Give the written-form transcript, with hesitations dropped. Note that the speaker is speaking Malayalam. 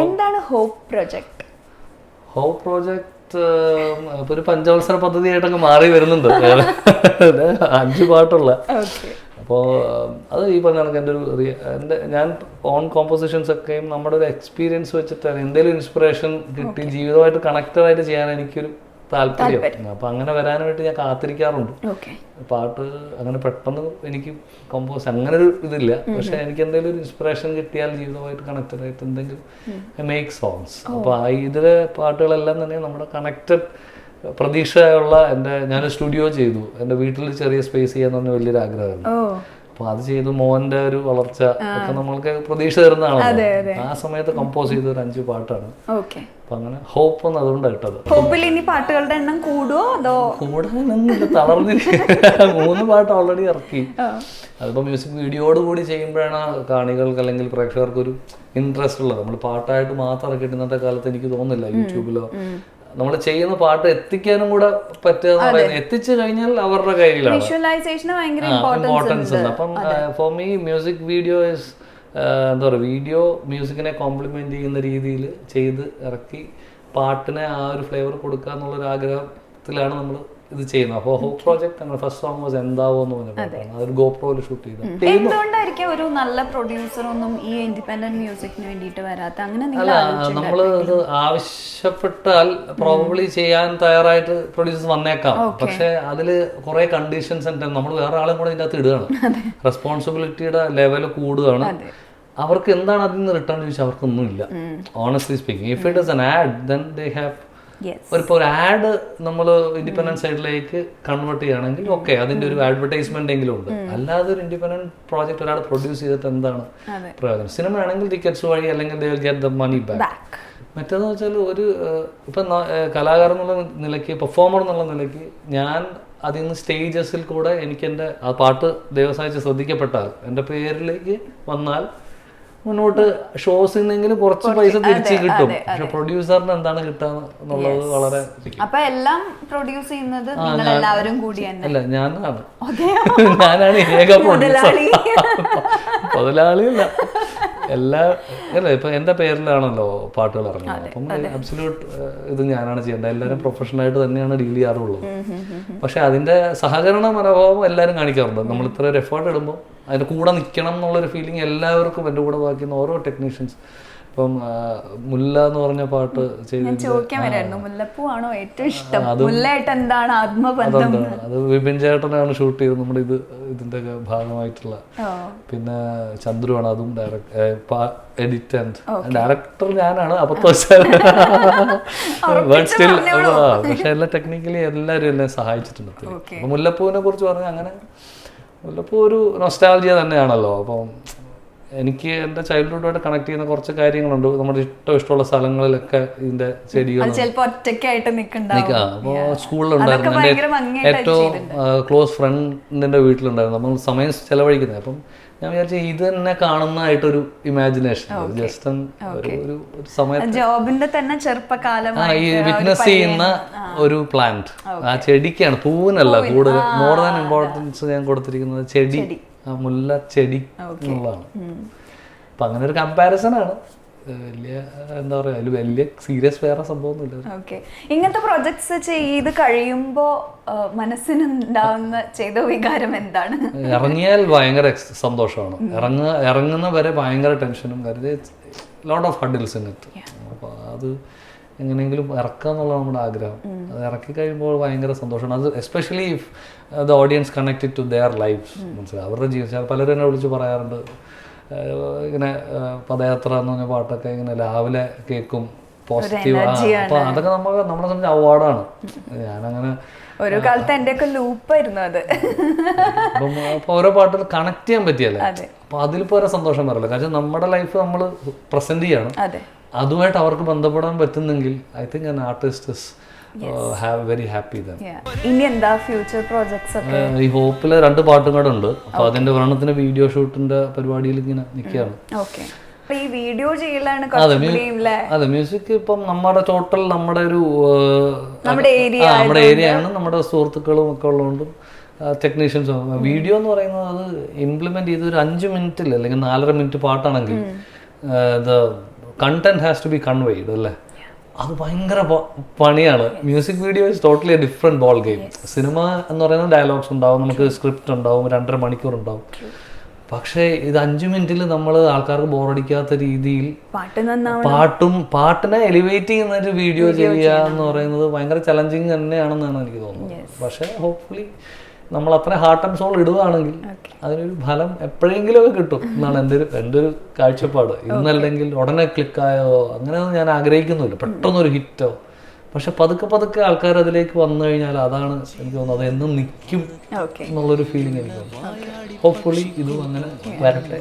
എന്താണ് ഹോപ്പ് പ്രോജക്റ്റ്? ഹോപ്പ് പ്രോജക്റ്റ് ഇപ്പൊ ഒരു പഞ്ചവത്സര പദ്ധതിയായിട്ടൊക്കെ മാറി വരുന്നുണ്ട്. 5 പാട്ടുള്ള. അപ്പോൾ അത് ഈ പറഞ്ഞ കണക്ക് ഞാൻ ഓൺ കോമ്പോസിഷൻസ് ഒക്കെയും നമ്മുടെ ഒരു എക്സ്പീരിയൻസ് വെച്ചിട്ടാണ് എന്തെങ്കിലും ഇൻസ്പിറേഷൻ കിട്ടി ജീവിതമായിട്ട് കണക്റ്റഡ് ആയിട്ട് ചെയ്യാൻ എനിക്കൊരു താല്പര്യം. അപ്പം അങ്ങനെ വരാനായിട്ട് ഞാൻ കാത്തിരിക്കാറുണ്ട്. പാട്ട് അങ്ങനെ പെട്ടെന്ന് എനിക്ക് കമ്പോസ് അങ്ങനെ ഒരു ഇതില്ല. പക്ഷെ എനിക്ക് എന്തെങ്കിലും ഒരു ഇൻസ്പിറേഷൻ കിട്ടിയാൽ ജീവിതമായിട്ട് കണക്റ്റഡ് ആയിട്ട് എന്തെങ്കിലും മേക്ക് സോങ്സ്. അപ്പോൾ ഇതിലെ പാട്ടുകളെല്ലാം തന്നെ നമ്മുടെ കണക്റ്റഡ് പ്രതീക്ഷയുള്ള ഞാനൊരു സ്റ്റുഡിയോ ചെയ്തു. എൻ്റെ വീട്ടിൽ ചെറിയ സ്പേസ് ചെയ്യാന്ന് പറഞ്ഞ വലിയൊരു ആഗ്രഹമായിരുന്നു. അപ്പൊ അത് ചെയ്തു. മോന്റെ ഒരു വളർച്ച ഒക്കെ നമ്മൾക്ക് പ്രതീക്ഷ തരുന്നതാണ്. ആ സമയത്ത് കമ്പോസ് ചെയ്ത ഒരു 5 പാട്ടാണ്. അപ്പൊ അങ്ങനെ ഹോപ്പ് എന്ന് അതുകൊണ്ടാണ് ഇട്ടത്. ഹോപ്പിൽ ഇനി പാട്ടുകളുടെ എണ്ണം കൂടുവോ അതോ? കൂടാനൊന്നുമില്ല, തളർന്നിരിക്കുക. 3 പാട്ട് ഓൾറെഡി ഇറക്കി. അതിപ്പോ മ്യൂസിക് വീഡിയോയോട് കൂടി ചെയ്യുമ്പോഴാണ് കാണികൾക്ക് അല്ലെങ്കിൽ പ്രേക്ഷകർക്ക് ഒരു ഇൻട്രസ്റ്റ് ഉള്ളത്. നമ്മൾ പാട്ടായിട്ട് മാത്രം ഇറക്കിയിട്ട് ഇന്നത്തെ കാലത്ത് എനിക്ക് തോന്നുന്നില്ല യൂട്യൂബിലോ നമ്മൾ ചെയ്യുന്ന പാട്ട് എത്തിക്കാനും കൂടെ പറ്റുക. എത്തിച്ചു കഴിഞ്ഞാൽ അവരുടെ കയ്യിലാണ് ഇമ്പോർട്ടൻസ് ഉണ്ട്. അപ്പം for me music video is എന്താ പറയുക, വീഡിയോ മ്യൂസിക്കിനെ കോംപ്ലിമെന്റ് ചെയ്യുന്ന രീതിയിൽ ചെയ്ത് ഇറക്കി പാട്ടിനെ ആ ഒരു ഫ്ലേവർ കൊടുക്കുക എന്നുള്ളൊരു ആഗ്രഹത്തിലാണ് നമ്മൾ ഇത് ചെയ്യുന്നത്. അപ്പോൾ ഹോപ്പ് പ്രോജക്ട് അങ്ങനെ ഫസ്റ്റ് സോങ് വാസ് എന്താവോ എന്ന് പറഞ്ഞാൽ അതൊരു ഗോപ്രോയിൽ ഷൂട്ട് ചെയ്തു. എന്തുകൊണ്ടായിരിക്കും ഒരു നല്ല പ്രൊഡ്യൂസർ ഒന്നും ഈ ഇൻഡിപെൻഡന്റ് മ്യൂസിക്കിന് വേണ്ടിയിട്ട് വരാത്ത? അങ്ങനെ നമ്മൾ ഇത് ആവശ്യപ്പെട്ടാൽ പ്രോബബ്ലി ചെയ്യാൻ തയ്യാറായിട്ട് പ്രൊഡ്യൂസേഴ്സ് വന്നേക്കാം. പക്ഷെ അതില് കുറെ കണ്ടീഷൻസ് ഉണ്ട്. നമ്മൾ വേറെ ആളും കൂടെ ഇതിന്റെ അകത്ത് ഇടുകയാണ്. റെസ്പോൺസിബിലിറ്റിയുടെ ലെവൽ കൂടുകയാണ്. അവർക്ക് എന്താണ് അതിൽ നിന്ന് റിട്ടേൺ ചോദിച്ചാൽ അവർക്കൊന്നുമില്ല. Honestly speaking, if it is an ad then they have ഇപ്പോൾ ഒരു ആഡ് നമ്മൾ ഇൻഡിപെൻഡന്റ് സൈഡിലേക്ക് കൺവേർട്ട് ചെയ്യുകയാണെങ്കിൽ ഓക്കെ, അതിന്റെ ഒരു അഡ്വർടൈസ്മെന്റ് എങ്കിലും ഉണ്ട്. അല്ലാതെ ഒരു ഇൻഡിപെൻഡന്റ് പ്രോജക്റ്റ് ഒരാൾ പ്രൊഡ്യൂസ് ചെയ്തിട്ട് എന്താണ് പ്രയോജനം? സിനിമ ആണെങ്കിൽ ടിക്കറ്റ്സ് വഴി അല്ലെങ്കിൽ they will get the money back. മറ്റേന്ന് വെച്ചാൽ ഒരു ഇപ്പം കലാകാരൻ എന്നുള്ള നിലയ്ക്ക്, പെർഫോമർ എന്നുള്ള നിലയ്ക്ക് ഞാൻ അതിൽ നിന്ന് സ്റ്റേജസിൽ കൂടെ എനിക്ക് എൻ്റെ ആ പാട്ട് ദൈവസഹായിച്ച് ശ്രദ്ധിക്കപ്പെട്ടാൽ എൻ്റെ പേരിലേക്ക് വന്നാൽ മുന്നോട്ട് ഷോസിൽ നിന്നെങ്കിലും കുറച്ച് പൈസ തിരിച്ച് കിട്ടും. പക്ഷെ പ്രൊഡ്യൂസറിന് എന്താണ് കിട്ടുക എന്നുള്ളത് വളരെ എല്ലാം പ്രൊഡ്യൂസ് ചെയ്യുന്നത് അല്ല, ഞാനാണ് ഏക പ്രൊഡ്യൂസർ. മുതലാളിയല്ല, അല്ല ഇപ്പൊ എന്റെ പേരിലാണല്ലോ പാട്ടുകൾ ഇറങ്ങുന്നത്. അപ്പം അബ്സല്യൂട്ട് ഇത് ഞാനാണ് ചെയ്യേണ്ടത്. എല്ലാവരും പ്രൊഫഷണലായിട്ട് തന്നെയാണ് ഡീൽ ചെയ്യാറുള്ളത്. പക്ഷെ അതിന്റെ സഹകരണ മനോഭാവം എല്ലാവരും കാണിക്കാറുണ്ട്. നമ്മൾ ഇത്ര ഒരു എഫേർട്ട് ഇടുമ്പോൾ അതിന്റെ കൂടെ നിൽക്കണം എന്നുള്ളൊരു ഫീലിംഗ് എല്ലാവർക്കും എൻ്റെ കൂടെ ബാക്കിയുള്ള ഓരോ ടെക്നീഷ്യൻസ്. ഇപ്പം മുല്ല എന്ന് പറഞ്ഞ പാട്ട് അത് വിപിൻ ചേട്ടനാണ് ഷൂട്ട് ചെയ്തത്. നമ്മുടെ ഇതിന്റെ ഭാഗമായിട്ടുള്ള. പിന്നെ ചന്ദ്രുവാണ് അതും എഡിറ്റ് ആൻഡ് ഡയറക്ടർ ഞാനാണ്. പക്ഷെ എല്ലാ ടെക്നിക്കലി എല്ലാവരും എന്നെ സഹായിച്ചിട്ടുണ്ട്. അപ്പൊ മുല്ലപ്പൂവിനെ കുറിച്ച് പറഞ്ഞാൽ അങ്ങനെ മുല്ലപ്പൂ ഒരു നൊസ്റ്റാൾജിയ തന്നെയാണല്ലോ. അപ്പം എനിക്ക് എൻ്റെ ചൈൽഡ്ഹുഡുമായിട്ട് കണക്ട് ചെയ്യുന്ന കുറച്ച് കാര്യങ്ങളുണ്ട്. നമ്മുടെ ഇഷ്ടമുള്ള സ്ഥലങ്ങളിലൊക്കെ ഇതിന്റെ ചെടികൾ അപ്പോൾ സ്കൂളിലുണ്ടായിരുന്നു. എൻ്റെ ഏറ്റവും ക്ലോസ് ഫ്രണ്ടിന്റെ വീട്ടിലുണ്ടായിരുന്നു. നമ്മൾ സമയം ചെലവഴിക്കുന്നത്. അപ്പം ഞാൻ വിചാരിച്ചു ഇത് തന്നെ കാണുന്നതായിട്ടൊരു ഇമാജിനേഷൻ, ജസ്റ്റ് ഒരു സമയത്ത് ജോബിന്റെ തന്നെ ചെറുപ്പകാലം ഈ വിറ്റ്നസ് ചെയ്യുന്ന ഒരു പ്ലാന്റ്. ആ ചെടിക്കാണ്, പൂവിനല്ല കൂടുതൽ. മോർ ദാൻ ഇമ്പോർട്ടൻസ് ഞാൻ കൊടുത്തിരിക്കുന്നത് ചെടി, മുല്ല ചെടി എന്നുള്ളതാണ്. അപ്പൊ അങ്ങനെ ഒരു കമ്പാരിസൺ ആണ്. വലിയ എന്താ പറയാ, അതിൽ വലിയ സീരിയസ് വേറെ സംഭവമൊന്നുമില്ല. ഇങ്ങനത്തെ പ്രൊജക്ട്സ് ചെയ്ത് കഴിയുമ്പോ മനസ്സിനുണ്ടാവുന്ന ചെയ്ത വികാരം എന്താണ്? ഇറങ്ങിയാൽ ഭയങ്കര സന്തോഷമാണ്. ഇറങ്ങുന്ന വരെ ഭയങ്കര ടെൻഷനും, lot of hurdles in it. അപ്പൊ അത് എങ്ങനെയെങ്കിലും ഇറക്കുക എന്നുള്ള നമ്മുടെ ആഗ്രഹം. അത് ഇറക്കി കഴിയുമ്പോൾ ഭയങ്കര സന്തോഷമാണ്. അത് especially if the audience connected to their lifes. മനസ്സിലായി, അവരുടെ ജീവിതം. പലരും എന്നെ വിളിച്ച് പറയാറുണ്ട്, ഇങ്ങനെ പദയാത്ര എന്ന് പറഞ്ഞ പാട്ടൊക്കെ ഇങ്ങനെ രാവിലെ കേൾക്കും, പോസിറ്റീവ്. അപ്പൊ അതൊക്കെ നമ്മളെ സംബന്ധിച്ച് അവാർഡാണ്. ഞാനങ്ങനെ ഒരു കാലത്ത് എൻ്റെ ഒക്കെ ലൂപ്പായിരുന്നു അത്. അപ്പം അപ്പൊ ഓരോ പാട്ടുകൾ കണക്ട് ചെയ്യാൻ പറ്റിയല്ലേ. അപ്പൊ അതിലിപ്പോ ഓരോ സന്തോഷം വരില്ല. കാരണം നമ്മുടെ ലൈഫ് നമ്മൾ പ്രസന്റ് ചെയ്യണം. അതുമായിട്ട് അവർക്ക് ബന്ധപ്പെടാൻ പറ്റുന്നെങ്കിൽ I think an artist is very happy. ഇനി എന്താ ഫ്യൂച്ചർ പ്രോജക്ട്സ് ഒക്കെ? ഈ ഹോപ്പില് 2 പാട്ടും കൂടെ ഉണ്ട്. അപ്പൊ അതിന്റെ ഒരെണ്ണത്തിന് വീഡിയോ ഷൂട്ടിന്റെ പരിപാടിയിൽ ഇങ്ങനെ നിൽക്കുകയാണ്. ഈ വീഡിയോ ചെയ്യലാണ്. അതെ, മ്യൂസിക് ഇപ്പം നമ്മുടെ ടോട്ടൽ നമ്മുടെ ഏരിയയാണ്. നമ്മുടെ സുഹൃത്തുക്കളും ഒക്കെ ഉള്ളതുകൊണ്ടും ടെക്നീഷ്യൻസ്. വീഡിയോ എന്ന് പറയുന്നത് അത് ഇംപ്ലിമെന്റ് ചെയ്ത് ഒരു 5 മിനിറ്റിൽ അല്ലെങ്കിൽ 4.5 മിനിറ്റ് പാട്ടാണെങ്കിൽ content has to be conveyed അല്ലേ, അത് ഭയങ്കര പണിയാണ്. Music video is totally a different ball game. Cinema എന്ന് പറയുന്നത് ഡയലോഗ്സ് ഉണ്ടാവും, നമുക്ക് സ്ക്രിപ്റ്റ് ഉണ്ടാവും, 2.5 മണിക്കൂർ ഉണ്ടാവും. പക്ഷേ ഇത് 5 മിനിറ്റിൽ നമ്മൾ ആൾക്കാർക്ക് ബോറടിക്കാത്ത രീതിയിൽ പാട്ടിനെ എലിവേറ്റ് ചെയ്യുന്ന ഒരു വീഡിയോ ചെയ്യുക എന്ന് പറയുന്നത് ഭയങ്കര ചലഞ്ചിങ് തന്നെയാണെന്നാണ് എനിക്ക് തോന്നുന്നത്. പക്ഷേ ഹോപ്പ്ഫുള്ളി നമ്മൾ അത്ര ഹാർട്ട് ആൻഡ് സോൾ ഇടുകയാണെങ്കിൽ അതിനൊരു ഫലം എപ്പോഴെങ്കിലും ഒക്കെ കിട്ടും എന്നാണ് എൻ്റെ ഒരു കാഴ്ചപ്പാട്. ഇന്നല്ലെങ്കിൽ ഉടനെ ക്ലിക്കായോ അങ്ങനെയൊന്നും ഞാൻ ആഗ്രഹിക്കുന്നില്ല, പെട്ടെന്നൊരു ഹിറ്റോ. പക്ഷെ പതുക്കെ ആൾക്കാർ അതിലേക്ക് വന്നു കഴിഞ്ഞാൽ അതാണ് എനിക്ക് തോന്നുന്നത്, അത് എന്നും നിൽക്കും എന്നുള്ളൊരു ഫീലിംഗ് എനിക്ക് തോന്നുന്നു. ഹോപ്പ്ഫുള്ളി ഇതും അങ്ങനെ വരട്ടെ.